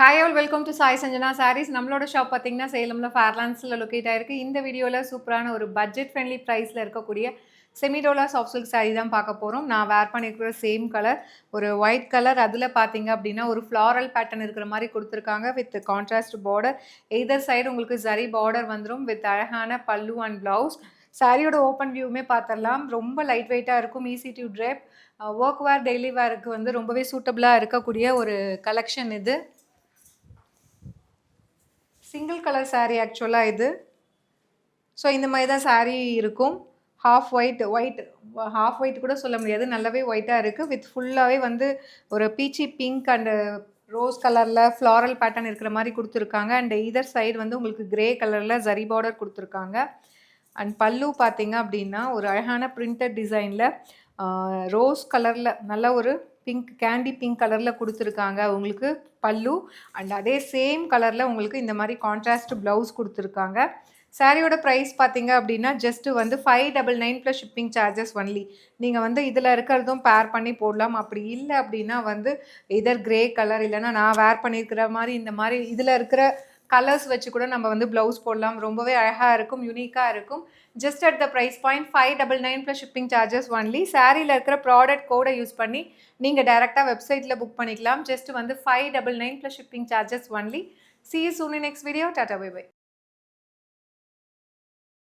Hi all welcome to Sai Sanjana sarees. நம்மளோட shop பார்த்தீங்கன்னா சேலமில் ஃபேர்லாண்ட்ஸில் locate ஆயிருக்கு. இந்த வீடியோவில் சூப்பரான ஒரு பட்ஜெட் ஃப்ரெண்ட்லி ப்ரைஸில் இருக்கக்கூடிய செமிடோலா சாஃப்ட் சில்க் சாரீ தான் பார்க்க போகிறோம். நான் வேர் பண்ணியிருக்கிற சேம் கலர் ஒரு ஒயிட் கலர். அதில் பார்த்தீங்க அப்படின்னா ஒரு ஃப்ளாரல் பேட்டர்ன் இருக்கிற மாதிரி கொடுத்துருக்காங்க with contrast border. Either side உங்களுக்கு ஜரி பார்டர் வந்துடும் வித் அழகான பல்லு அண்ட் ப்ளவுஸ். சாரியோட ஓப்பன் வியூவுமே பார்த்துடலாம். ரொம்ப லைட் வெயிட்டாக இருக்கும், easy to drape. Work where daily வேருக்கு வந்து ரொம்பவே சூட்டபுளாக இருக்கக்கூடிய ஒரு கலெக்ஷன் இது. சிங்கிள் கலர் சாரீ ஆக்சுவலாக இது. ஸோ இந்த மாதிரி தான் சாரீ இருக்கும். ஹாஃப் ஒயிட் கூட சொல்ல முடியாது, நல்லாவே ஒயிட்டாக இருக்குது. வித் ஃபுல்லாகவே வந்து ஒரு பீச்சி பிங்க் அண்டு ரோஸ் கலரில் ஃப்ளாரல் பேட்டர்ன் இருக்கிற மாதிரி கொடுத்துருக்காங்க. அண்ட் இதர் சைடு வந்து உங்களுக்கு கிரே கலரில் ஜரி பார்டர் கொடுத்துருக்காங்க. அண்ட் பல்லு பார்த்தீங்க அப்படின்னா ஒரு அழகான பிரிண்டட் டிசைனில் ரோஸ் கலரில் நல்ல ஒரு பிங்க் கேண்டி பிங்க் கலரில் கொடுத்துருக்காங்க உங்களுக்கு பல்லு. அண்ட் அதே சேம் கலரில் உங்களுக்கு இந்த மாதிரி கான்ட்ராஸ்ட் ப்ளவுஸ் கொடுத்துருக்காங்க. சாரியோட ப்ரைஸ் பார்த்தீங்க அப்படின்னா ஜஸ்ட்டு வந்து 599 ப்ளஸ் ஷிப்பிங் சார்ஜஸ் ஒன்லி. நீங்கள் வந்து இதில் இருக்கிறதும் பேர் பண்ணி போடலாம். அப்படி இல்லை அப்படின்னா வந்து இதர் கிரே கலர் இல்லைனா நான் வேர் பண்ணியிருக்கிற மாதிரி இந்த மாதிரி இதில் இருக்கிற கலர்ஸ் வச்சு கூட நம்ம வந்து ப்ளவுஸ் போடலாம். ரொம்பவே அழகாக இருக்கும், யூனிக்காக இருக்கும். Just at the price point 599 plus shipping charges only. சாரியில் இருக்கிற ப்ராடக்ட் கோடை யூஸ் பண்ணி நீங்கள் டைரெக்டாக வெப்சைட்டில் புக் பண்ணிக்கலாம். ஜஸ்ட் வந்து 599 plus shipping charges only. See you soon in next video. Tata, bye bye.